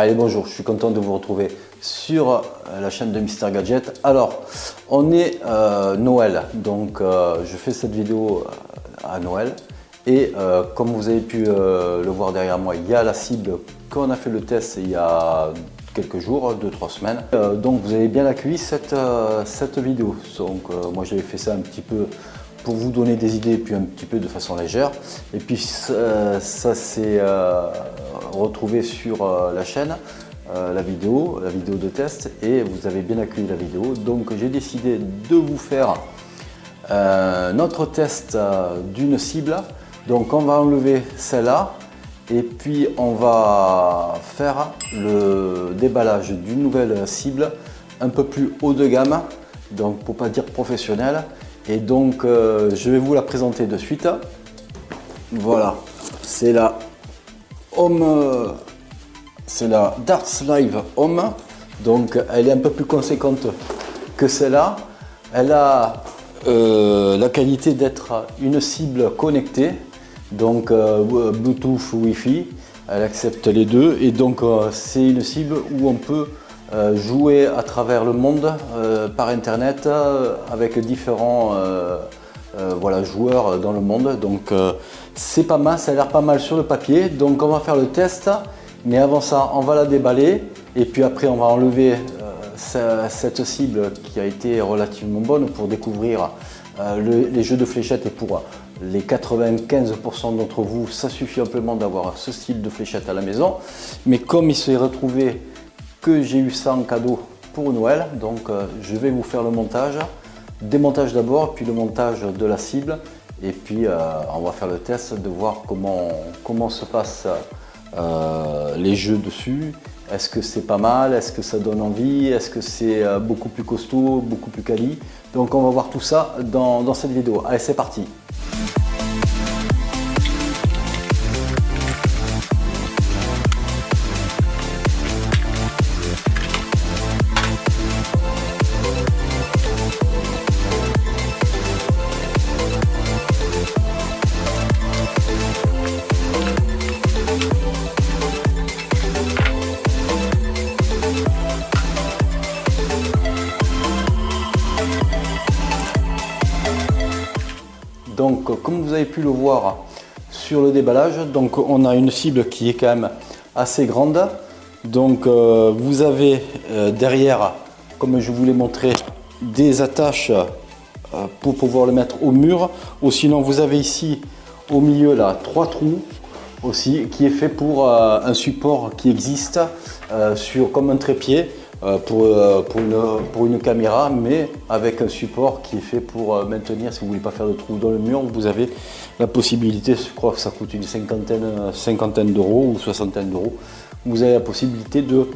Allez, bonjour, je suis content de vous retrouver sur la chaîne de Mister Gadget. Alors, on est Noël, donc je fais cette vidéo à Noël. Et comme vous avez pu le voir derrière moi, il y a la cible qu'on a fait le test il y a quelques jours, 2-3 semaines. Donc vous avez bien accueilli cette vidéo. Donc moi j'avais fait ça un petit peu pour vous donner des idées, puis un petit peu de façon légère. Et puis ça s'est retrouvé sur la chaîne, la vidéo de test, et vous avez bien accueilli la vidéo. Donc j'ai décidé de vous faire notre test d'une cible. Donc on va enlever celle-là et puis on va faire le déballage d'une nouvelle cible un peu plus haut de gamme, donc pour pas dire professionnel. Et donc je vais vous la présenter de suite. Voilà, c'est la Home, c'est la Darts Live Home. Donc elle est un peu plus conséquente que celle-là. Elle a la qualité d'être une cible connectée, donc Bluetooth, Wi-Fi, elle accepte les deux, et donc c'est une cible où on peut jouer à travers le monde par internet avec différents voilà, joueurs dans le monde. Donc c'est pas mal, ça a l'air pas mal sur le papier. Donc on va faire le test, mais avant ça on va la déballer et puis après on va enlever cette cible qui a été relativement bonne pour découvrir les jeux de fléchettes, et pour les 95% d'entre vous ça suffit amplement d'avoir ce style de fléchette à la maison. Mais comme il s'est retrouvé que j'ai eu ça en cadeau pour Noël, donc je vais vous faire le montage, démontage d'abord, puis le montage de la cible, et puis on va faire le test de voir comment se passent les jeux dessus. Est-ce que c'est pas mal? Est-ce que ça donne envie? Est-ce que c'est beaucoup plus costaud, beaucoup plus quali? Donc on va voir tout ça dans cette vidéo. Allez, c'est parti! Donc comme vous avez pu le voir sur le déballage, donc on a une cible qui est quand même assez grande. Donc vous avez derrière, comme je vous l'ai montré, des attaches pour pouvoir le mettre au mur, ou sinon vous avez ici au milieu là 3 trous aussi, qui est fait pour un support qui existe comme un trépied pour une caméra, mais avec un support qui est fait pour maintenir. Si vous ne voulez pas faire de trou dans le mur, vous avez la possibilité, je crois que ça coûte une cinquantaine d'euros ou soixantaine d'euros, vous avez la possibilité de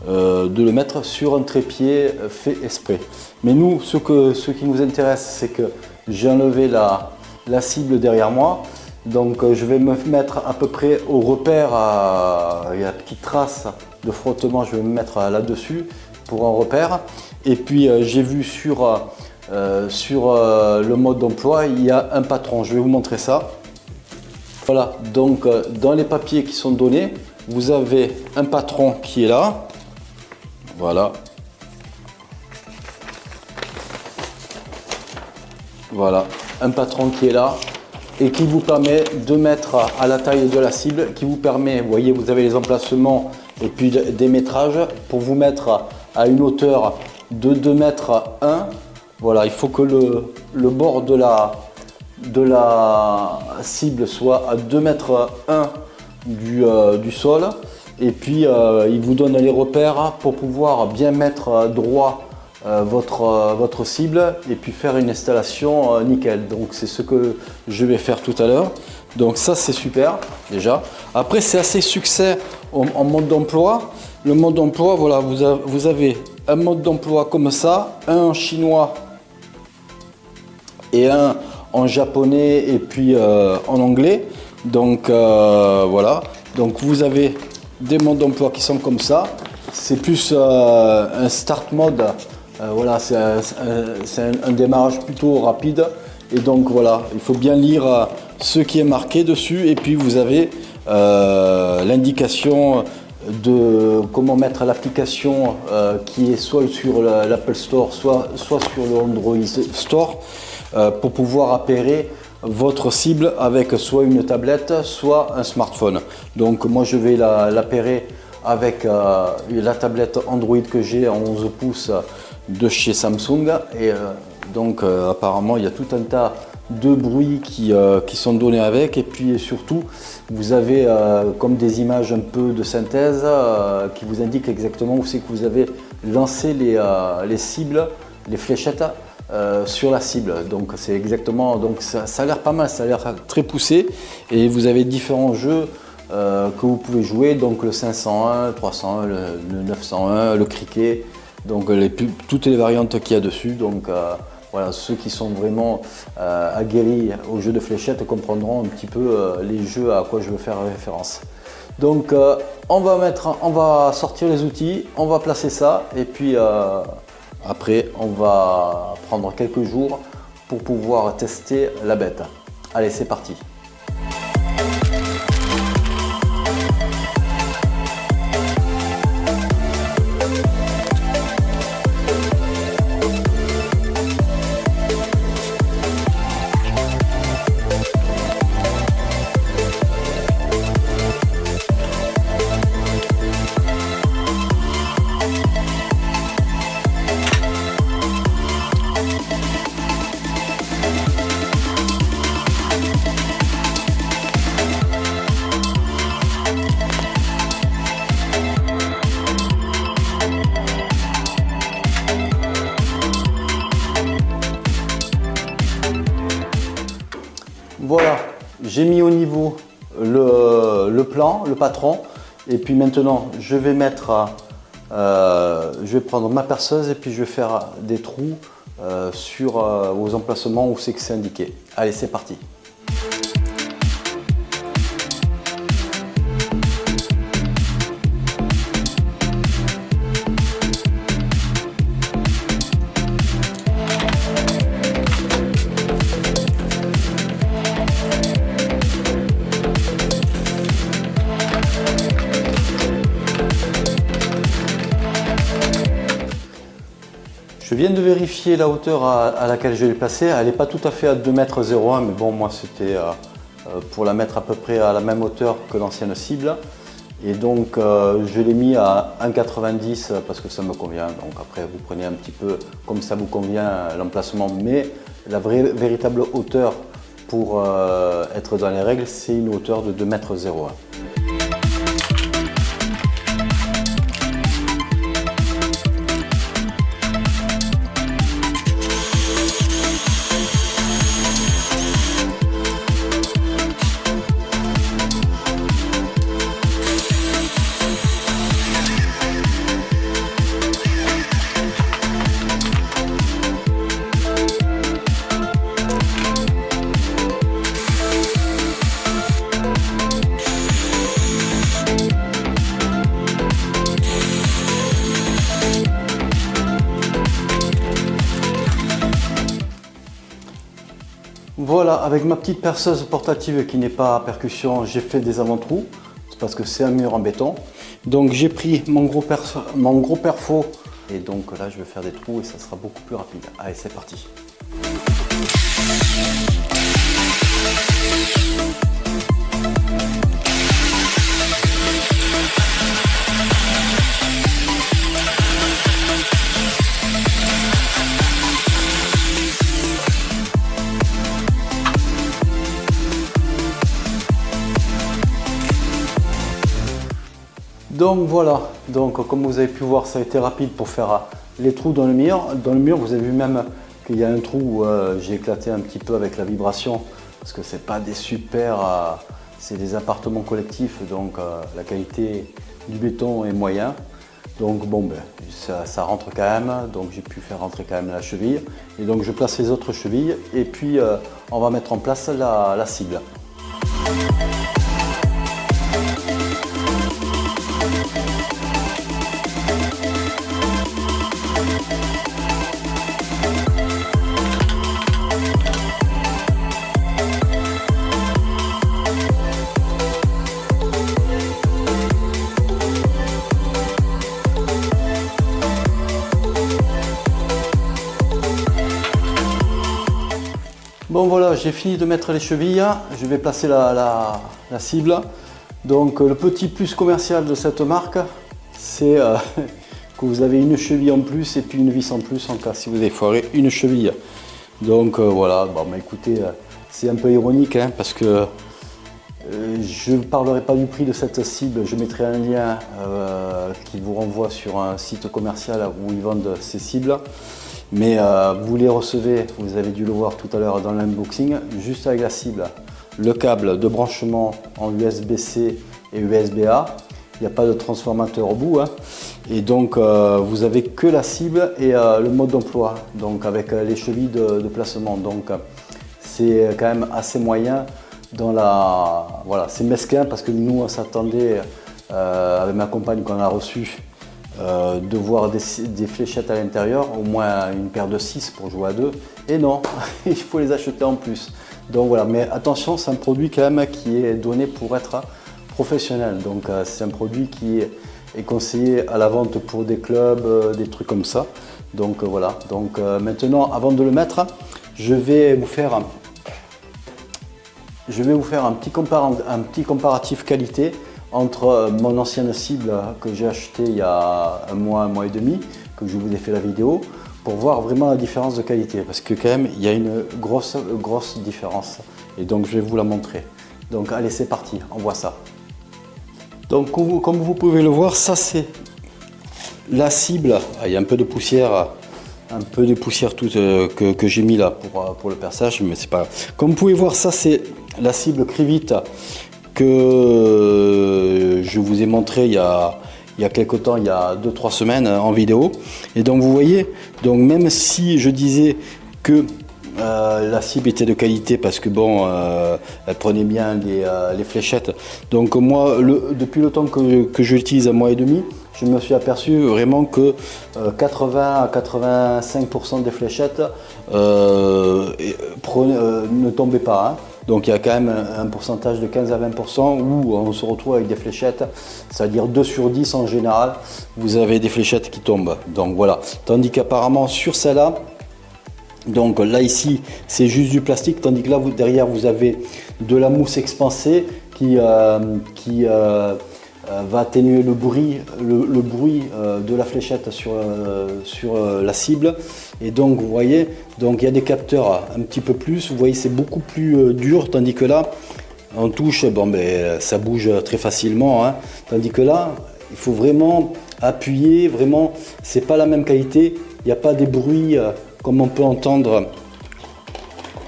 le mettre sur un trépied fait exprès. Mais nous, ce qui nous intéresse, c'est que j'ai enlevé la cible derrière moi. Donc je vais me mettre à peu près au repère, il y a une petite trace de frottement, je vais me mettre là-dessus pour un repère. Et puis j'ai vu sur le mode d'emploi, il y a un patron, je vais vous montrer ça. Voilà, donc dans les papiers qui sont donnés, vous avez un patron qui est là. Voilà. Voilà, un patron qui est là, et qui vous permet de mettre à la taille de la cible, qui vous permet, vous voyez, vous avez les emplacements et puis des métrages pour vous mettre à une hauteur de 2 mètres 1. Voilà, il faut que le bord de la cible soit à 2 mètres 1 du sol, et puis il vous donne les repères pour pouvoir bien mettre droit votre cible et puis faire une installation nickel. Donc c'est ce que je vais faire tout à l'heure. Donc ça c'est super déjà. Après c'est assez succès en mode d'emploi. Le mode d'emploi, voilà, vous avez un mode d'emploi comme ça, un en chinois et un en japonais et puis en anglais. Donc voilà, donc vous avez des modes d'emploi qui sont comme ça. C'est plus un start mode. Voilà, c'est un démarrage plutôt rapide, et donc voilà, il faut bien lire ce qui est marqué dessus, et puis vous avez l'indication de comment mettre l'application qui est soit sur l'Apple Store, soit sur le Android Store pour pouvoir appairer votre cible avec soit une tablette, soit un smartphone. Donc moi je vais l'appairer avec la tablette Android que j'ai en 11 pouces de chez Samsung et donc apparemment il y a tout un tas de bruits qui sont donnés avec, et puis surtout vous avez comme des images un peu de synthèse qui vous indiquent exactement où c'est que vous avez lancé les cibles, les fléchettes sur la cible. Donc c'est exactement, donc ça a l'air pas mal, ça a l'air très poussé, et vous avez différents jeux que vous pouvez jouer, donc le 501, le 301, le 901, le cricket, donc toutes les variantes qu'il y a dessus. Donc voilà, ceux qui sont vraiment aguerris aux jeux de fléchettes comprendront un petit peu les jeux à quoi je veux faire référence. Donc on va sortir les outils, on va placer ça, et puis après on va prendre quelques jours pour pouvoir tester la bête. Allez, c'est parti. Voilà, j'ai mis au niveau le plan, le patron, et puis maintenant je vais prendre ma perceuse et puis je vais faire des trous aux emplacements où c'est que c'est indiqué. Allez, c'est parti. Je viens de vérifier la hauteur à laquelle je l'ai placée. Elle n'est pas tout à fait à 2,01 m, mais bon, moi c'était pour la mettre à peu près à la même hauteur que l'ancienne cible. Et donc je l'ai mis à 1,90 parce que ça me convient. Donc après vous prenez un petit peu comme ça vous convient l'emplacement, mais la véritable hauteur pour être dans les règles, c'est une hauteur de 2,01 m. Voilà, avec ma petite perceuse portative qui n'est pas à percussion, j'ai fait des avant-trous, parce que c'est un mur en béton. Donc j'ai pris mon gros perfo, et donc là je vais faire des trous et ça sera beaucoup plus rapide. Allez, c'est parti. Donc voilà, donc comme vous avez pu voir, ça a été rapide pour faire les trous dans le mur. Dans le mur, vous avez vu même qu'il y a un trou où j'ai éclaté un petit peu avec la vibration, parce que c'est pas des super, c'est des appartements collectifs, donc la qualité du béton est moyen. Donc bon, ben, ça rentre quand même, donc j'ai pu faire rentrer quand même la cheville. Et donc je place les autres chevilles et puis on va mettre en place la cible. Bon voilà, j'ai fini de mettre les chevilles, je vais placer la cible. Donc le petit plus commercial de cette marque, c'est que vous avez une cheville en plus et puis une vis en plus en cas si vous avez foiré une cheville. Donc voilà, bon bah écoutez, c'est un peu ironique hein, parce que je ne parlerai pas du prix de cette cible, je mettrai un lien qui vous renvoie sur un site commercial où ils vendent ces cibles. Mais vous les recevez, vous avez dû le voir tout à l'heure dans l'unboxing, juste avec la cible, le câble de branchement en USB-C et USB-A. Il n'y a pas de transformateur au bout. Hein. Et donc vous avez que la cible et le mode d'emploi, donc avec les chevilles de placement. Donc c'est quand même assez moyen. Dans la... Voilà, c'est mesquin parce que nous on s'attendait avec ma compagne qu'on a reçu de voir des fléchettes à l'intérieur, au moins une paire de 6 pour jouer à 2. Et non, il faut les acheter en plus. Donc voilà, mais attention, c'est un produit quand même qui est donné pour être professionnel. Donc c'est un produit qui est conseillé à la vente pour des clubs, des trucs comme ça. Donc voilà, donc maintenant avant de le mettre, je vais vous faire un petit comparatif qualité entre mon ancienne cible que j'ai acheté il y a un mois et demi, que je vous ai fait la vidéo, pour voir vraiment la différence de qualité. Parce que quand même, il y a une grosse différence. Et donc, je vais vous la montrer. Donc, allez, c'est parti, on voit ça. Donc, comme vous pouvez le voir, ça c'est la cible. Ah, il y a un peu de poussière toute, que j'ai mis là pour le perçage, mais c'est pas grave. Comme vous pouvez voir, ça c'est la cible Krivit que je vous ai montré il y a quelques temps, il y a 2-3 semaines en vidéo. Et donc vous voyez, donc même si je disais que la cible était de qualité parce que bon, elle prenait bien les fléchettes. Donc moi, depuis le temps que je l'utilise, un mois et demi, je me suis aperçu vraiment que 80 à 85% des fléchettes ne tombaient pas. Hein. Donc il y a quand même un pourcentage de 15 à 20% où on se retrouve avec des fléchettes, c'est-à-dire 2 sur 10 en général, vous avez des fléchettes qui tombent. Donc voilà. Tandis qu'apparemment sur celle-là, donc là ici c'est juste du plastique, tandis que là derrière vous avez de la mousse expansée qui va atténuer le bruit de la fléchette sur la cible. Et donc vous voyez, donc il y a des capteurs un petit peu plus, vous voyez c'est beaucoup plus dur, tandis que là on touche, bon ben ça bouge très facilement, hein. Tandis que là il faut vraiment appuyer, vraiment c'est pas la même qualité, il n'y a pas des bruits comme on peut entendre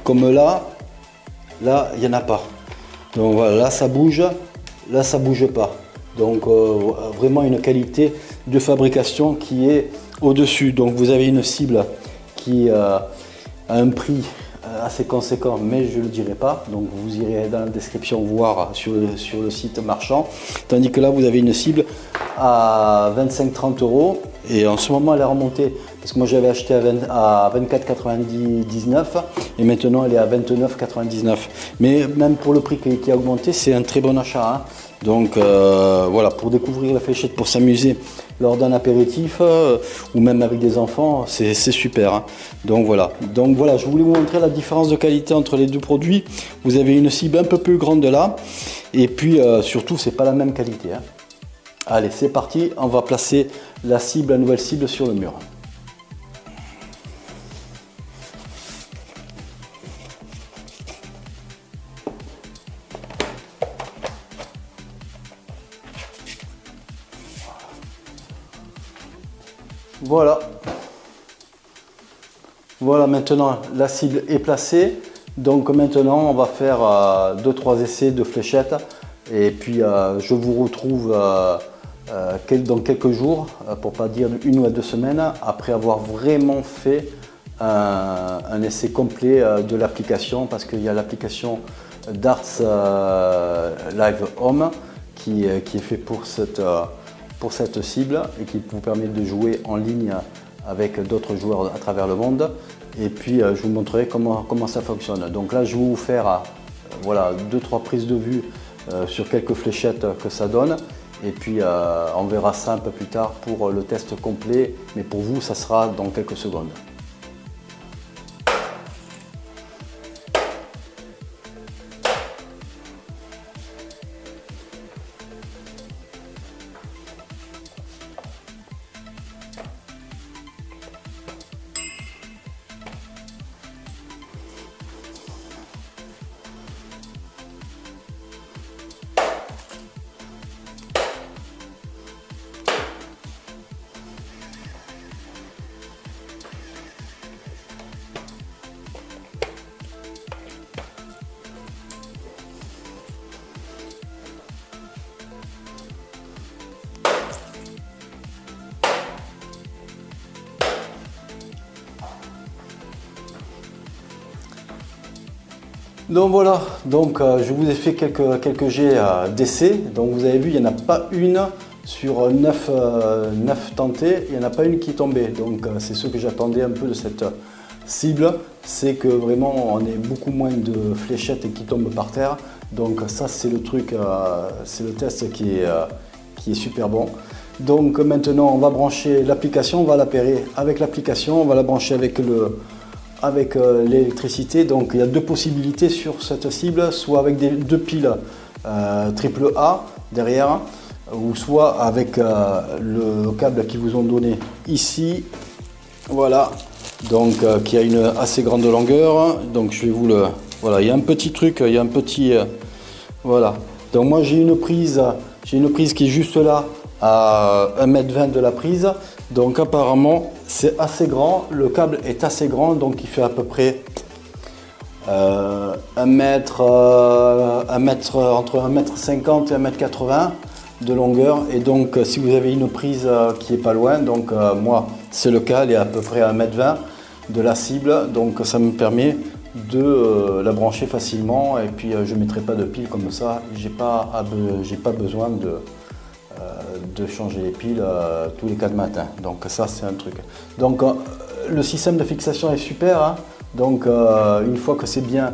comme là il n'y en a pas. Donc voilà, là ça bouge pas. Donc vraiment une qualité de fabrication qui est au-dessus. Donc vous avez une cible qui a un prix assez conséquent, mais je ne le dirai pas. Donc vous irez dans la description voir sur le site marchand. Tandis que là vous avez une cible à 25-30 euros. Et en ce moment elle est remontée, parce que moi j'avais acheté à 24,99 et maintenant elle est à 29,99. Mais même pour le prix qui a augmenté, c'est un très bon achat. Hein. Donc voilà, pour découvrir la fléchette, pour s'amuser lors d'un apéritif ou même avec des enfants, c'est super. Hein. Donc voilà, je voulais vous montrer la différence de qualité entre les deux produits. Vous avez une cible un peu plus grande là, et puis surtout c'est pas la même qualité. Hein. Allez, c'est parti, on va placer la nouvelle cible sur le mur. Voilà. Voilà, maintenant la cible est placée. Donc maintenant on va faire 2-3 essais de fléchettes. Et puis je vous retrouve dans quelques jours, pour pas dire 1 ou 2 semaines, après avoir vraiment fait un essai complet de l'application, parce qu'il y a l'application Darts Live Home qui est fait pour cette cible et qui vous permet de jouer en ligne avec d'autres joueurs à travers le monde. Et puis je vous montrerai comment ça fonctionne. Donc là je vais vous faire voilà, 2-3 prises de vue sur quelques fléchettes que ça donne. Et puis on verra ça un peu plus tard pour le test complet, mais pour vous ça sera dans quelques secondes. Donc voilà, donc je vous ai fait quelques jets d'essai. Donc vous avez vu, il n'y en a pas une sur 9 tentés, il n'y en a pas une qui est tombée. Donc c'est ce que j'attendais un peu de cette cible, c'est que vraiment on ait beaucoup moins de fléchettes qui tombent par terre. Donc ça c'est le truc, c'est le test qui est super bon. Donc maintenant on va brancher l'application, on va l'appairer avec l'application, on va la brancher avec l'électricité. Donc il y a deux possibilités sur cette cible, soit avec deux piles AAA derrière, ou soit avec le câble qu'ils vous ont donné ici, voilà, donc qui a une assez grande longueur. Donc je vais vous le, voilà, il y a un petit truc, il y a un petit, voilà. Donc moi j'ai une prise qui est juste là à 1,20 m de la prise. Donc apparemment c'est assez grand, le câble est assez grand, donc il fait à peu près 1 mètre, entre 1,50 m et 1,80 m de longueur. Et donc si vous avez une prise qui est pas loin, donc moi c'est le cas, elle est à peu près à 1,20 m de la cible, donc ça me permet de la brancher facilement. Et puis je ne mettrai pas de pile comme ça, j'ai pas besoin de changer les piles tous les 4 matins. Donc ça c'est un truc. Donc le système de fixation est super, hein. Donc une fois que c'est bien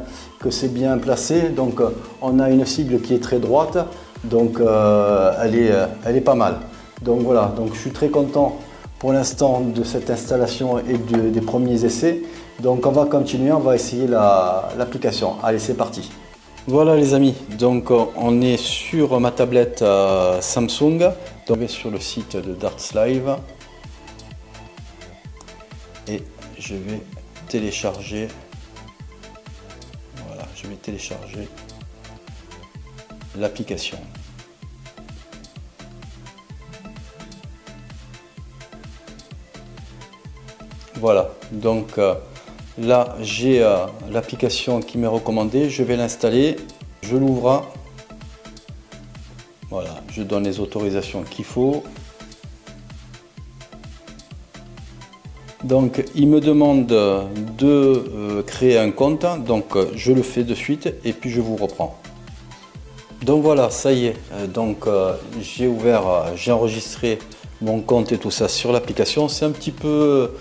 placé, donc on a une cible qui est très droite, donc elle est pas mal. Donc voilà, donc je suis très content pour l'instant de cette installation et des premiers essais. Donc on va continuer, on va essayer l'application. Allez, c'est parti. Voilà les amis, donc on est sur ma tablette Samsung, donc sur le site de Darts Live et je vais télécharger, voilà, je vais télécharger l'application. Voilà, donc là j'ai l'application qui m'est recommandée, je vais l'installer, je l'ouvre, voilà, je donne les autorisations qu'il faut. Donc il me demande de créer un compte, donc je le fais de suite et puis je vous reprends. Donc voilà, ça y est, donc j'ai enregistré mon compte et tout ça sur l'application. C'est un petit peu,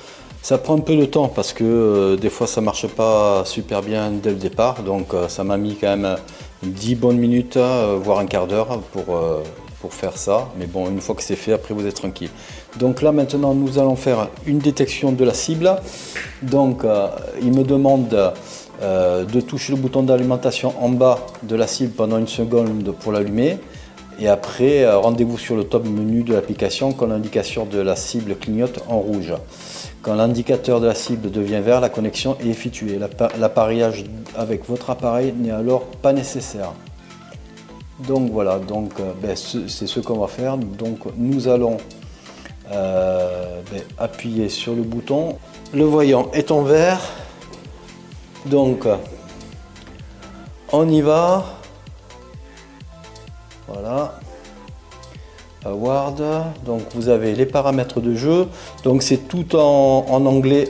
ça prend un peu de temps parce que des fois ça marche pas super bien dès le départ, donc ça m'a mis quand même 10 bonnes minutes, voire un quart d'heure pour faire ça. Mais bon, une fois que c'est fait, après vous êtes tranquille. Donc là maintenant nous allons faire une détection de la cible. Donc il me demande de toucher le bouton d'alimentation en bas de la cible pendant une seconde pour l'allumer. Et après, rendez-vous sur le top menu de l'application quand l'indicateur de la cible clignote en rouge. Quand l'indicateur de la cible devient vert, la connexion est effectuée. L'appareillage avec votre appareil n'est alors pas nécessaire. Donc voilà, donc c'est ce qu'on va faire. Donc nous allons appuyer sur le bouton. Le voyant est en vert. Donc on y va. Voilà, Award, donc vous avez les paramètres de jeu, donc c'est tout en anglais.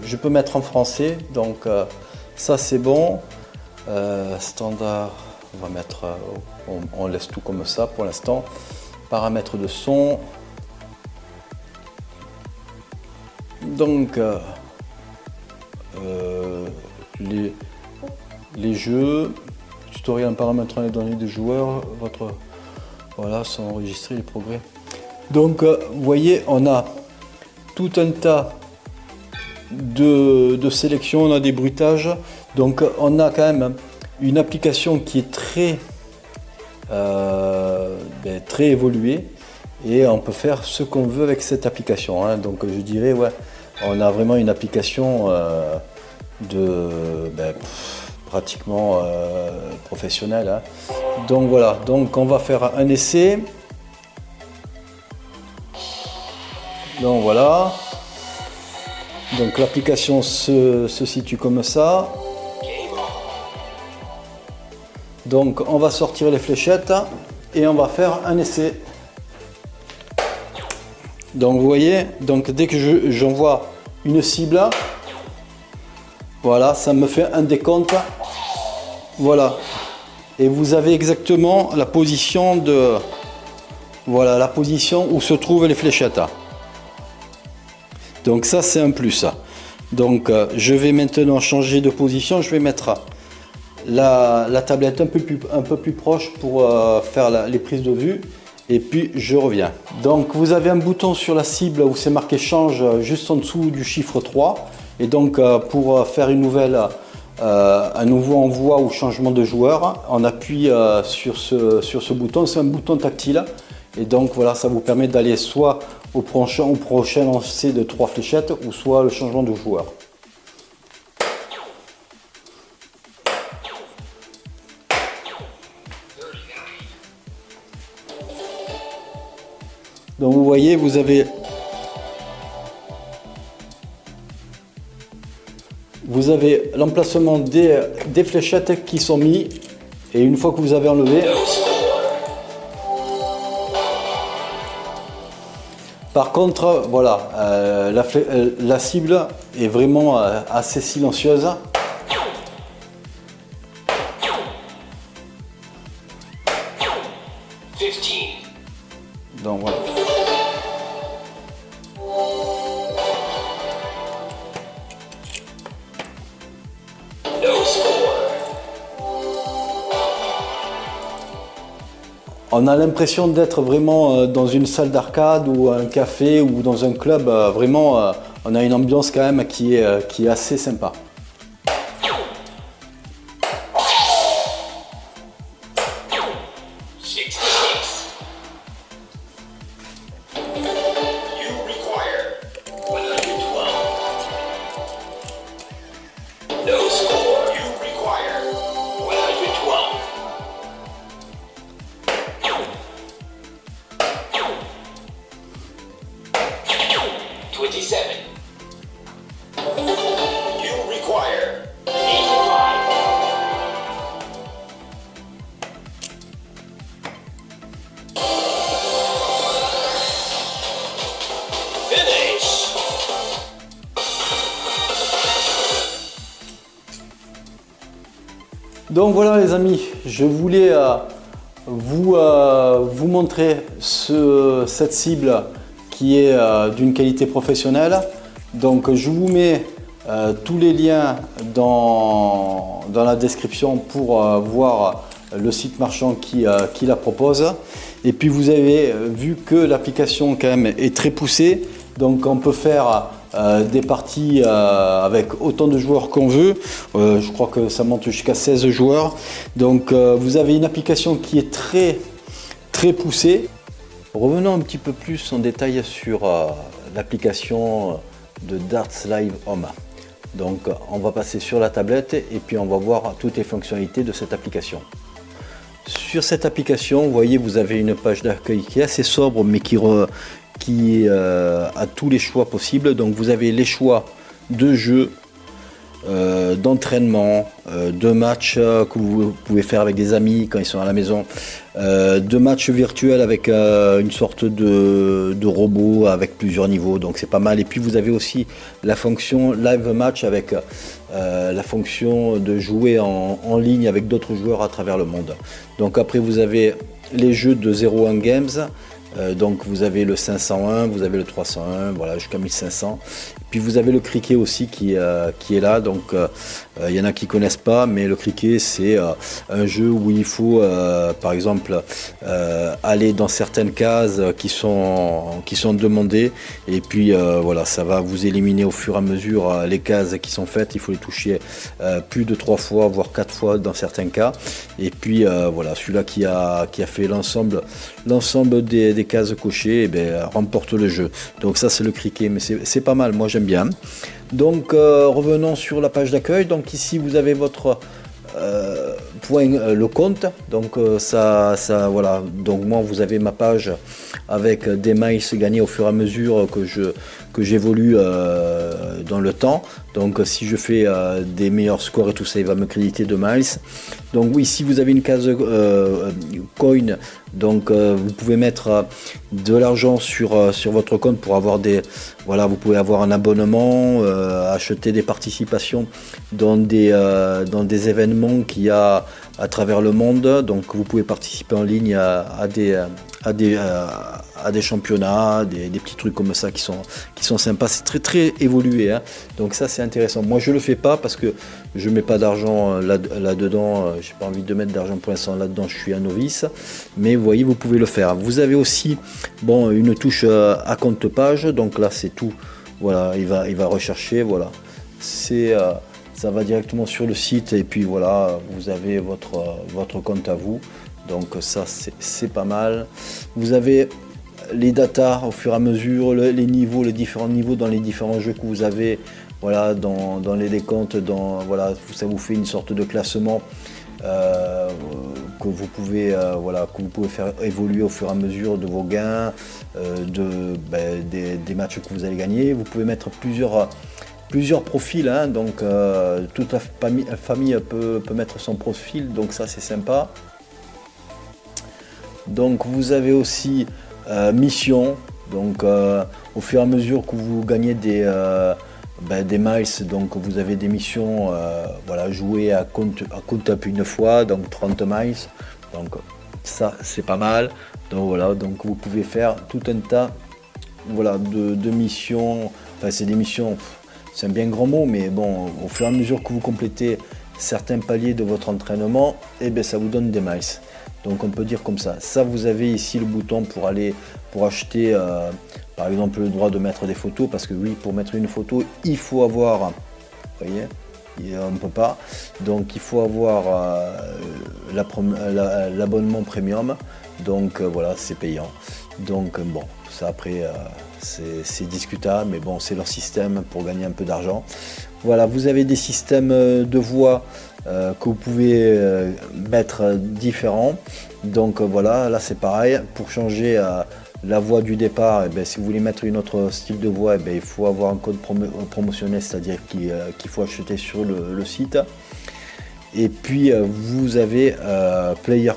Je peux mettre en français, donc ça c'est bon. Standard, on va mettre, on laisse tout comme ça pour l'instant. Paramètres de son, donc les jeux. Tutoriel, paramétrant les données des joueurs, voilà, sont enregistrés les progrès. Donc vous voyez, on a tout un tas de sélections, on a des bruitages, donc on a quand même une application qui est très évoluée et on peut faire ce qu'on veut avec cette application, hein. Donc je dirais, ouais, on a vraiment une application pratiquement professionnel, hein. Donc voilà, donc on va faire un essai. Donc voilà, donc l'application se situe comme ça. Donc on va sortir les fléchettes et on va faire un essai. Donc vous voyez, donc dès que j'envoie une cible, voilà, ça me fait un décompte Voilà. Et vous avez exactement la position de... Voilà, la position où se trouvent les fléchettes. Donc ça, c'est un plus. Donc je vais maintenant changer de position. Je vais mettre la tablette un peu plus proche pour faire les prises de vue. Et puis je reviens. Donc vous avez un bouton sur la cible où c'est marqué change juste en dessous du chiffre 3. Et donc pour faire un nouveau envoi ou changement de joueur, on appuie sur ce bouton. C'est un bouton tactile. Et donc voilà, ça vous permet d'aller soit au prochain lancer de 3 fléchettes ou soit le changement de joueur. Donc vous voyez, vous avez l'emplacement des fléchettes qui sont mis, et une fois que vous avez enlevé, par contre voilà, la cible est vraiment assez silencieuse. Donc voilà. On a l'impression d'être vraiment dans une salle d'arcade ou un café ou dans un club. Vraiment, on a une ambiance quand même qui est assez sympa. Donc voilà les amis, je voulais vous montrer cette cible qui est d'une qualité professionnelle. Donc je vous mets tous les liens dans la description pour voir le site marchand qui la propose. Et puis vous avez vu que l'application quand même est très poussée, donc on peut faire des parties avec autant de joueurs qu'on veut. Je crois que ça monte jusqu'à 16 joueurs. Donc vous avez une application qui est très poussée. Revenons un petit peu plus en détail sur l'application de Darts Live Home. Donc on va passer sur la tablette et puis on va voir toutes les fonctionnalités de cette application. Sur cette application, vous voyez, vous avez une page d'accueil qui est assez sobre mais qui a tous les choix possibles. Donc vous avez les choix de jeux, d'entraînement, de matchs que vous pouvez faire avec des amis quand ils sont à la maison, de matchs virtuels avec une sorte de robot avec plusieurs niveaux, donc c'est pas mal. Et puis vous avez aussi la fonction live match avec la fonction de jouer en ligne avec d'autres joueurs à travers le monde. Donc après vous avez les jeux de 01 Games. Donc vous avez le 501, vous avez le 301, voilà, jusqu'à 1500. Puis vous avez le cricket aussi qui est là. Donc il y en a qui connaissent pas, mais le cricket c'est un jeu où il faut par exemple aller dans certaines cases qui sont demandées, et puis voilà, ça va vous éliminer au fur et à mesure les cases qui sont faites. Il faut les toucher plus de 3 fois voire 4 fois dans certains cas. Et puis voilà, celui-là qui a fait l'ensemble des cases cochées, remporte le jeu. Donc ça c'est le cricket, mais c'est pas mal, moi j'aime bien. Donc revenons sur la page d'accueil. Donc ici vous avez votre le compte. Donc ça voilà, donc moi vous avez ma page avec des miles gagnés au fur et à mesure que que j'évolue dans le temps. Donc si je fais des meilleurs scores et tout ça, il va me créditer de miles. Donc oui, si vous avez une case coin, donc vous pouvez mettre de l'argent sur votre compte pour avoir voilà, vous pouvez avoir un abonnement, acheter des participations dans des événements qu'il y a à travers le monde. Donc vous pouvez participer en ligne à des championnats, des petits trucs comme ça qui sont sympas. C'est très très évolué, hein. Donc ça c'est intéressant. Moi je le fais pas parce que je mets pas d'argent là-dedans. J'ai pas envie de mettre d'argent pour l'instant là-dedans. Je suis un novice. Mais vous voyez, vous pouvez le faire. Vous avez aussi une touche à compte page. Donc là c'est tout. Voilà, il va rechercher. Voilà, ça va directement sur le site et puis voilà, vous avez votre compte à vous. Donc ça c'est pas mal. Vous avez les datas au fur et à mesure, les niveaux, les différents niveaux dans les différents jeux que vous avez. Voilà, dans les décomptes, voilà, ça vous fait une sorte de classement que vous pouvez faire évoluer au fur et à mesure de vos gains, des matchs que vous allez gagner. Vous pouvez mettre plusieurs profils, hein, donc toute la famille peut mettre son profil, donc ça c'est sympa. Donc vous avez aussi mission, donc au fur et à mesure que vous gagnez des miles, donc vous avez des missions, voilà, jouer à compte une fois, donc 30 miles, donc ça c'est pas mal. Donc voilà, donc vous pouvez faire tout un tas, voilà, de missions. Enfin c'est des missions, c'est un bien grand mot, mais bon, au fur et à mesure que vous complétez certains paliers de votre entraînement, et bien ça vous donne des miles. Donc on peut dire comme ça. Ça, vous avez ici le bouton pour acheter par exemple le droit de mettre des photos, parce que oui, pour mettre une photo il faut avoir, vous voyez, on ne peut pas, donc il faut avoir l'abonnement premium, donc voilà, c'est payant. Donc bon, ça après c'est discutable, mais bon, c'est leur système pour gagner un peu d'argent. Voilà, vous avez des systèmes de voix que vous pouvez mettre différents. Donc voilà, là c'est pareil. Pour changer la voix du départ, si vous voulez mettre une autre style de voix, il faut avoir un code promotionnel, c'est-à-dire qu'il faut acheter sur le site. Et puis vous avez Player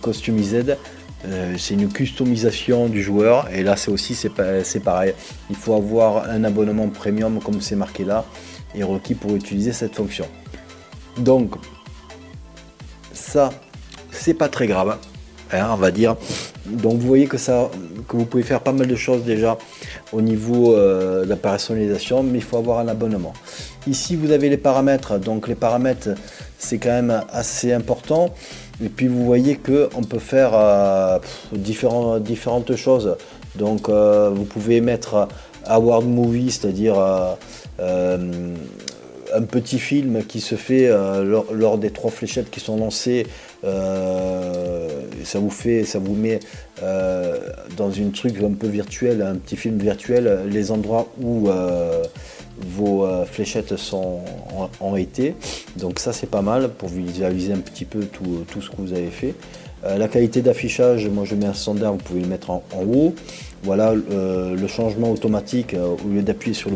Customized. C'est une customisation du joueur, et là c'est pareil, il faut avoir un abonnement premium comme c'est marqué là, et requis pour utiliser cette fonction. Donc ça c'est pas très grave, hein, on va dire. Donc vous voyez que vous pouvez faire pas mal de choses déjà au niveau de la personnalisation, mais il faut avoir un abonnement. Ici vous avez les paramètres, donc les paramètres c'est quand même assez important. Et puis vous voyez qu'on peut faire différentes choses. Donc vous pouvez mettre Award Movie, c'est-à-dire un petit film qui se fait lors des 3 fléchettes qui sont lancées. Ça vous met dans une truc un peu virtuel, un petit film virtuel, les endroits où vos fléchettes ont été. Donc ça c'est pas mal pour visualiser un petit peu tout ce que vous avez fait. La qualité d'affichage, moi je mets un standard, vous pouvez le mettre en haut. Voilà, le changement automatique, au lieu d'appuyer sur le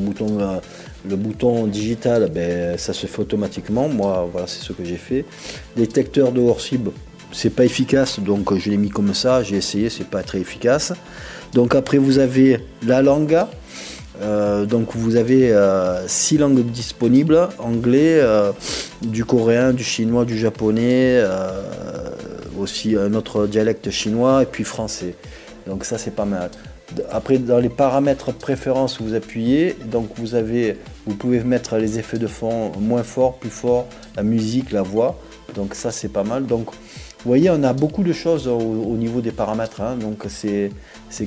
bouton digital, ça se fait automatiquement. Moi voilà, c'est ce que j'ai fait. Détecteur de hors cible, c'est pas efficace, donc je l'ai mis comme ça, j'ai essayé, c'est pas très efficace. Donc après vous avez la langue. Donc vous avez 6 langues disponibles, anglais, du coréen, du chinois, du japonais, aussi un autre dialecte chinois, et puis français. Donc ça c'est pas mal. Après dans les paramètres préférences vous appuyez, donc vous pouvez mettre les effets de fond moins fort, plus fort, la musique, la voix, donc ça c'est pas mal. Donc vous voyez, on a beaucoup de choses au niveau des paramètres, hein, donc c'est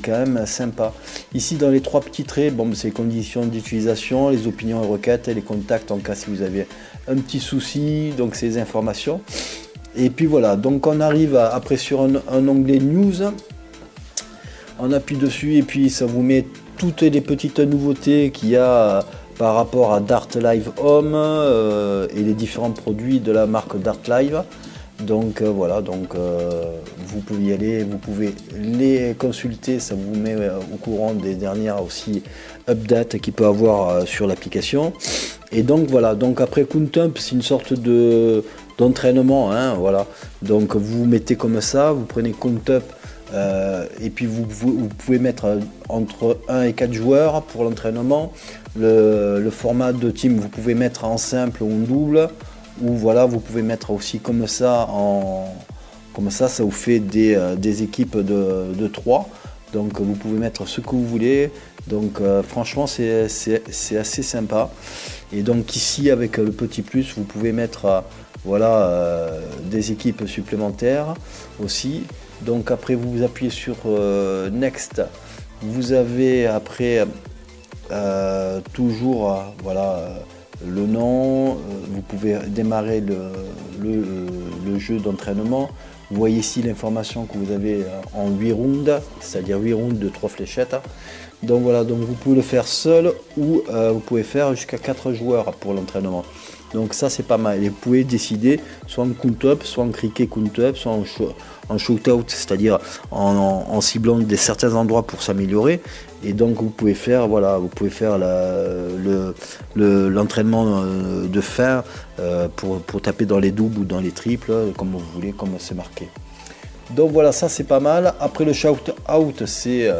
quand même sympa. Ici dans les 3 petits traits, c'est les conditions d'utilisation, les opinions et requêtes, et les contacts en cas si vous avez un petit souci, donc ces informations. Et puis voilà, donc on arrive après sur un onglet news, on appuie dessus et puis ça vous met toutes les petites nouveautés qu'il y a par rapport à Dart Live Home et les différents produits de la marque Dart Live. Donc voilà, donc vous pouvez y aller, vous pouvez les consulter, ça vous met au courant des dernières aussi updates qu'il peut avoir sur l'application. Et donc voilà, donc après Countump, c'est une sorte d'entraînement, hein, voilà. Donc vous mettez comme ça, vous prenez Countump et puis vous pouvez mettre entre 1 et 4 joueurs pour l'entraînement. Le format de team, vous pouvez mettre en simple ou en double. Ou voilà, vous pouvez mettre aussi comme ça, ça vous fait des équipes de 3. Donc vous pouvez mettre ce que vous voulez. Donc franchement c'est assez sympa. Et donc ici avec le petit plus, vous pouvez mettre des équipes supplémentaires aussi. Donc après vous appuyez sur Next. Vous avez après toujours le nom, vous pouvez démarrer le jeu d'entraînement. Vous voyez ici l'information que vous avez en 8 rounds, c'est-à-dire 8 rounds de 3 fléchettes. Donc voilà, donc vous pouvez le faire seul ou vous pouvez faire jusqu'à 4 joueurs pour l'entraînement. Donc ça c'est pas mal. Et vous pouvez décider soit en count-up, soit en cricket count-up, soit en shoot-out, c'est-à-dire en ciblant certains endroits pour s'améliorer. Et donc vous pouvez faire l'entraînement de fin pour taper dans les doubles ou dans les triples, comme vous voulez, comme c'est marqué. Donc voilà, ça c'est pas mal. Après le shoot-out, c'est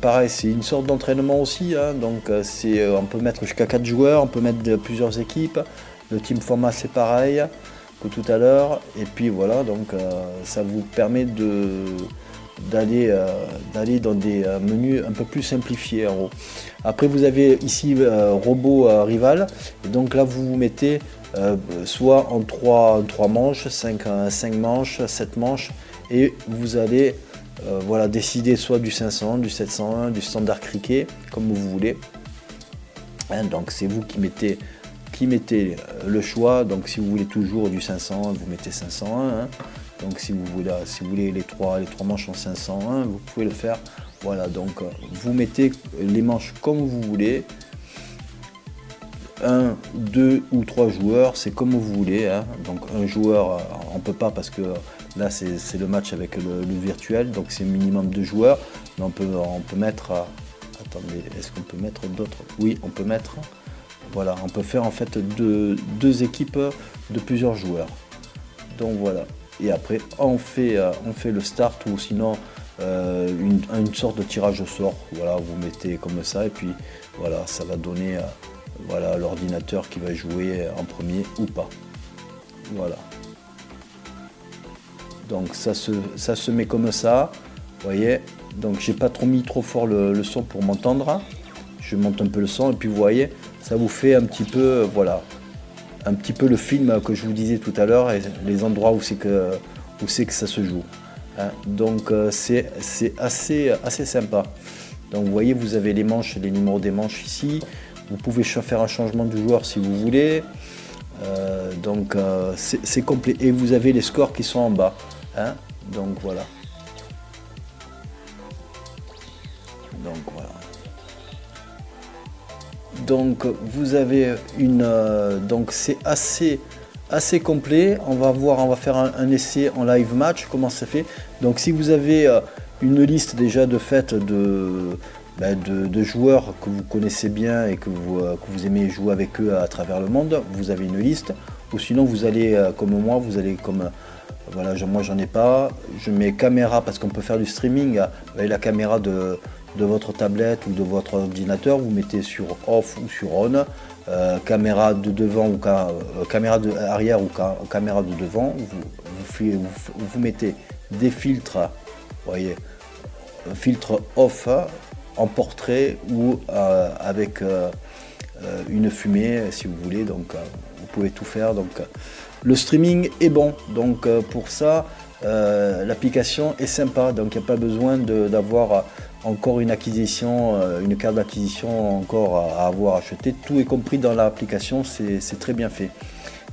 pareil, c'est une sorte d'entraînement aussi, hein. Donc on peut mettre jusqu'à 4 joueurs, on peut mettre plusieurs équipes. Le team format c'est pareil que tout à l'heure. Et puis voilà, donc ça vous permet d'aller dans des menus un peu plus simplifiés en gros. Après vous avez ici robot rival. Et donc là vous vous mettez soit en 3 manches, 5 manches, 7 manches. Et vous allez décider soit du 500, du 701, du standard cricket, comme vous voulez. Hein, donc c'est vous qui mettez le choix. Donc si vous voulez toujours du 500, vous mettez 501. Hein. Donc si vous voulez les trois manches en 501, vous pouvez le faire. Voilà, donc vous mettez les manches comme vous voulez. 1, 2 ou 3 joueurs, c'est comme vous voulez. Hein. Donc un joueur, on peut pas parce que là c'est le match avec le virtuel, donc c'est minimum 2 joueurs. Mais on peut mettre. Attendez, est-ce qu'on peut mettre d'autres? Oui, on peut mettre. Voilà, on peut faire en fait deux équipes de plusieurs joueurs. Donc voilà. Et après on fait le start ou sinon une sorte de tirage au sort. Voilà, vous mettez comme ça et puis voilà, ça va donner l'ordinateur qui va jouer en premier ou pas. Voilà. Donc ça se met comme ça. Vous voyez. Donc j'ai pas mis trop fort le son pour m'entendre. Je monte un peu le son et puis vous voyez, ça vous fait un petit peu le film que je vous disais tout à l'heure et les endroits où c'est que ça se joue. Hein. Donc c'est assez sympa. Donc vous voyez, vous avez les manches, les numéros des manches ici. Vous pouvez faire un changement de joueur si vous voulez. Donc c'est complet. Et vous avez les scores qui sont en bas. Hein. Donc voilà. Donc vous avez donc c'est assez complet. On va faire un essai en live match, comment ça fait. Donc si vous avez une liste déjà de fait de joueurs que vous connaissez bien et que vous aimez jouer avec eux à travers le monde, vous avez une liste. Ou sinon vous allez comme moi, moi j'en ai pas. Je mets caméra parce qu'on peut faire du streaming avec la caméra de votre tablette ou de votre ordinateur, vous mettez sur off ou sur on, caméra de devant ou caméra de arrière ou caméra de devant, vous mettez des filtres, vous voyez, filtre off en portrait ou avec une fumée si vous voulez, donc vous pouvez tout faire. Donc le streaming est bon, donc pour ça l'application est sympa, donc il n'y a pas besoin d'avoir encore une carte d'acquisition encore à avoir acheté. Tout est compris dans l'application, c'est très bien fait.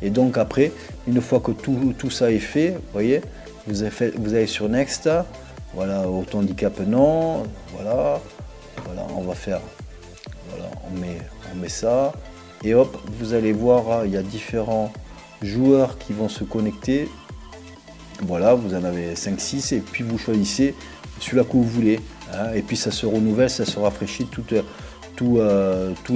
Et donc après, une fois que tout ça est fait, vous voyez, vous allez sur Next, voilà, auto handicap non, voilà, on va faire, voilà, on met ça, et hop, vous allez voir, il y a différents joueurs qui vont se connecter. Voilà, vous en avez 5-6 et puis vous choisissez celui-là que vous voulez. Hein, et puis ça se renouvelle, ça se rafraîchit tous les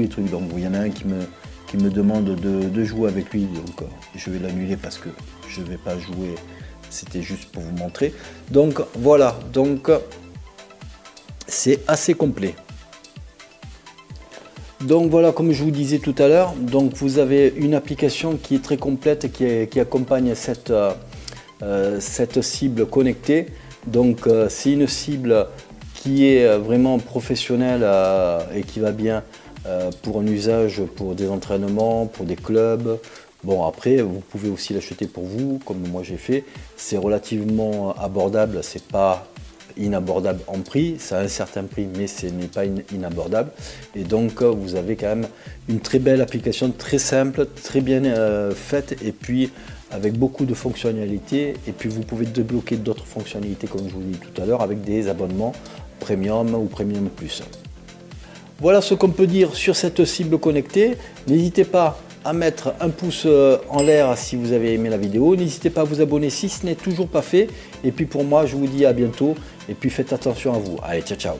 trucs. Donc il y en a un qui me demande de jouer avec lui, donc je vais l'annuler parce que je ne vais pas jouer, c'était juste pour vous montrer. Donc voilà, donc c'est assez complet. Donc voilà, comme je vous disais tout à l'heure, donc vous avez une application qui est très complète, qui accompagne cette cible connectée. Donc c'est une cible qui est vraiment professionnelle et qui va bien pour un usage, pour des entraînements, pour des clubs. Bon, après vous pouvez aussi l'acheter pour vous, comme moi j'ai fait. C'est relativement abordable, c'est pas inabordable en prix, ça a un certain prix, mais ce n'est pas inabordable. Et donc vous avez quand même une très belle application, très simple, très bien faite, et puis avec beaucoup de fonctionnalités. Et puis vous pouvez débloquer d'autres fonctionnalités, comme je vous l'ai dit tout à l'heure, avec des abonnements premium ou premium plus. Voilà ce qu'on peut dire sur cette cible connectée. N'hésitez pas à mettre un pouce en l'air si vous avez aimé la vidéo. N'hésitez pas à vous abonner si ce n'est toujours pas fait. Et puis pour moi, je vous dis à bientôt. Et puis faites attention à vous. Allez, ciao, ciao.